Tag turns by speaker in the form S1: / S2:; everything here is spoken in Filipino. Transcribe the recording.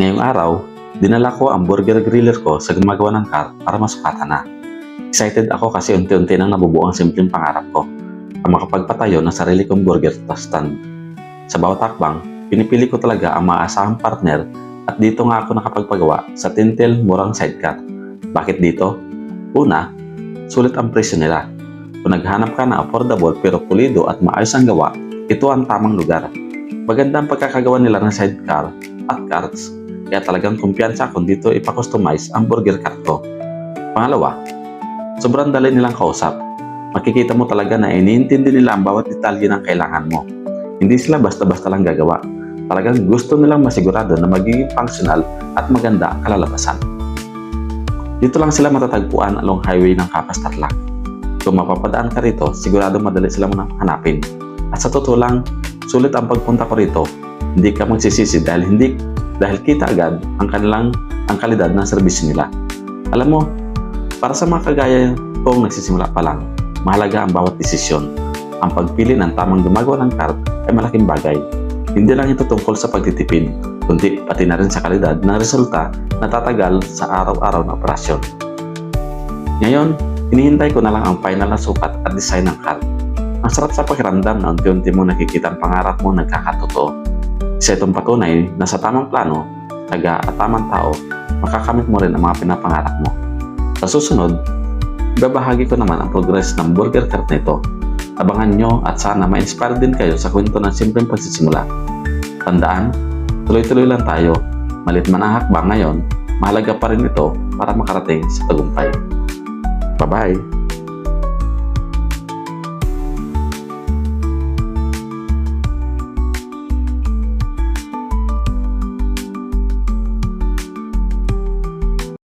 S1: Ngayong araw, dinala ko ang burger griller ko sa gumagawa ng cart para masukatan na. Excited ako kasi unti-unti nang nabubuo ang simpleng pangarap ko, ang makapagpatayo ng sarili kong burger stand. Sa bawat hakbang, pinipili ko talaga ang maaasahang partner at dito nga ako nakapagpagawa sa Tintel murang sidecar. Bakit dito? Una, sulit ang presyo nila. Kung naghanap ka ng affordable pero pulido at maayos ang gawa, ito ang tamang lugar. Maganda ang pagkakagawa nila ng sidecar at carts, kaya talagang kumpiyansa kung dito ipakustomize ang burger cart ko. Pangalawa, sobrang dali nilang kausap. Makikita mo talaga na iniintindi nila ang bawat detalye ng kailangan mo. Hindi sila basta-basta lang gagawa. Talagang gusto nilang masigurado na magiging functional at maganda ang kalalabasan. Dito lang sila matatagpuan along highway ng Capas Tarlac. Kung mapapadaan ka rito, sigurado madali sila mo hanapin. At sa totoo lang, sulit ang pagpunta ko rito. Hindi ka magsisisi dahil kita agad ang kalidad ng serbisyo nila. Alam mo, para sa mga kagaya kong nagsisimula pa lang, mahalaga ang bawat desisyon. Ang pagpili ng tamang gumagawa ng cart ay malaking bagay. Hindi lang ito tungkol sa pagtitipid, kundi pati na rin sa kalidad ng resulta na tatagal sa araw-araw na operasyon. Ngayon, hinihintay ko na lang ang final na sukat at design ng cart. Ang sarap sa pakiramdam na unti-unti mo nakikita ang pangarap mo nagkakatotoo. Isa itong patunay na sa tamang plano, taga at tamang tao, makakamit mo rin ang mga pinapangarap mo. Sa susunod, ibabahagi ko naman ang progress ng burger cart nito. Abangan nyo at sana ma-inspire din kayo sa kwento ng simpleng pagsisimula. Tandaan, tuloy-tuloy lang tayo. Malit man ang hakbang ngayon, mahalaga pa rin ito para makarating sa tagumpay. Bye-bye!